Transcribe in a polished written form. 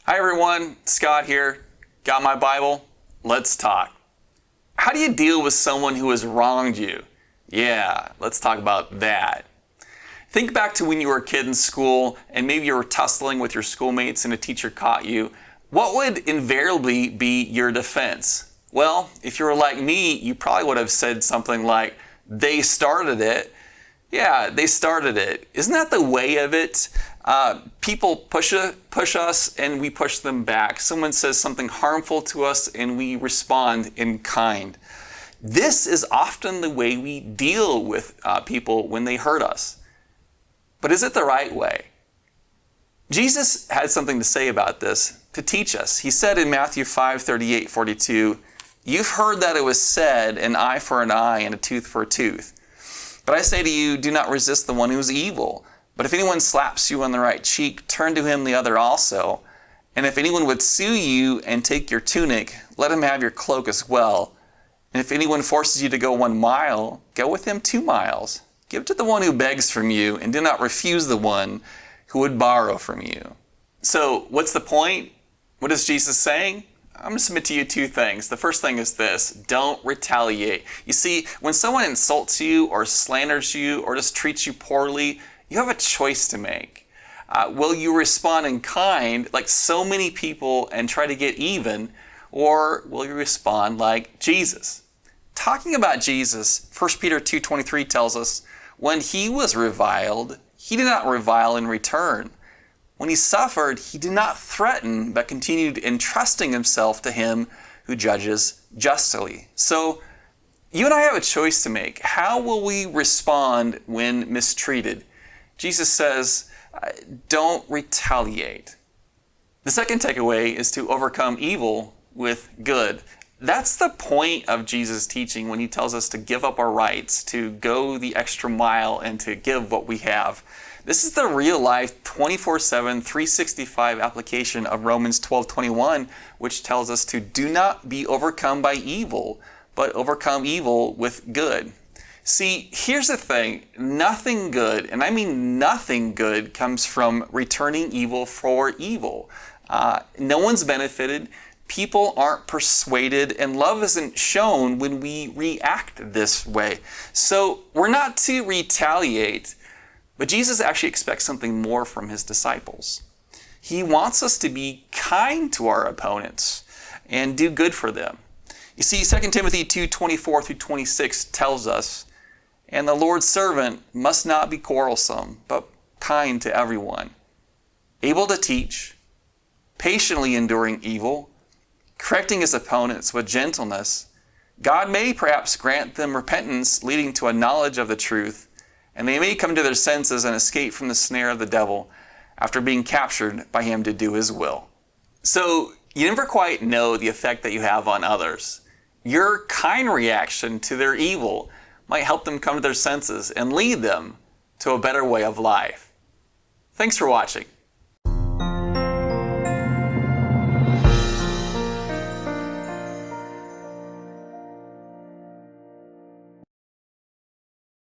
Hi everyone, Scott here. Got my Bible? Let's talk. How do you deal with someone who has wronged you? Yeah, let's talk about that. Think back to when you were a kid in school and maybe you were tussling with your schoolmates and a teacher caught you. What would invariably be your defense? Well, if you were like me, you probably would have said something like, "They started it." Yeah, they started it. Isn't that the way of it? People push us and we push them back. Someone says something harmful to us and we respond in kind. This is often the way we deal with people when they hurt us. But is it the right way? Jesus had something to say about this to teach us. He said in Matthew 5:38-42, "You've heard that it was said, an eye for an eye and a tooth for a tooth. But I say to you, do not resist the one who is evil. But if anyone slaps you on the right cheek, turn to him the other also. And if anyone would sue you and take your tunic, let him have your cloak as well. And if anyone forces you to go 1 mile, go with him 2 miles. Give to the one who begs from you, and do not refuse the one who would borrow from you." So what's the point? What is Jesus saying? I'm going to submit to you 2 things. The first thing is this: don't retaliate. You see, when someone insults you or slanders you or just treats you poorly, you have a choice to make. Will you respond in kind, like so many people, and try to get even, or will you respond like Jesus? Talking about Jesus, 1 Peter 2:23 tells us, when he was reviled, he did not revile in return. When he suffered, he did not threaten, but continued entrusting himself to him who judges justly. So you and I have a choice to make. How will we respond when mistreated? Jesus says, don't retaliate. The second takeaway is to overcome evil with good. That's the point of Jesus' teaching when he tells us to give up our rights, to go the extra mile, and to give what we have. This is the real-life, 24/7, 365 application of Romans 12:21, which tells us to do not be overcome by evil, but overcome evil with good. See, here's the thing. Nothing good, and I mean nothing good, comes from returning evil for evil. No one's benefited. People aren't persuaded, and love isn't shown when we react this way. So we're not to retaliate, but Jesus actually expects something more from his disciples. He wants us to be kind to our opponents and do good for them. You see, 2 Timothy 2:24-26 tells us, "And the Lord's servant must not be quarrelsome, but kind to everyone, able to teach, patiently enduring evil, correcting his opponents with gentleness. God may perhaps grant them repentance leading to a knowledge of the truth, and they may come to their senses and escape from the snare of the devil after being captured by him to do his will." So you never quite know the effect that you have on others. Your kind reaction to their evil might help them come to their senses and lead them to a better way of life. Thanks for watching.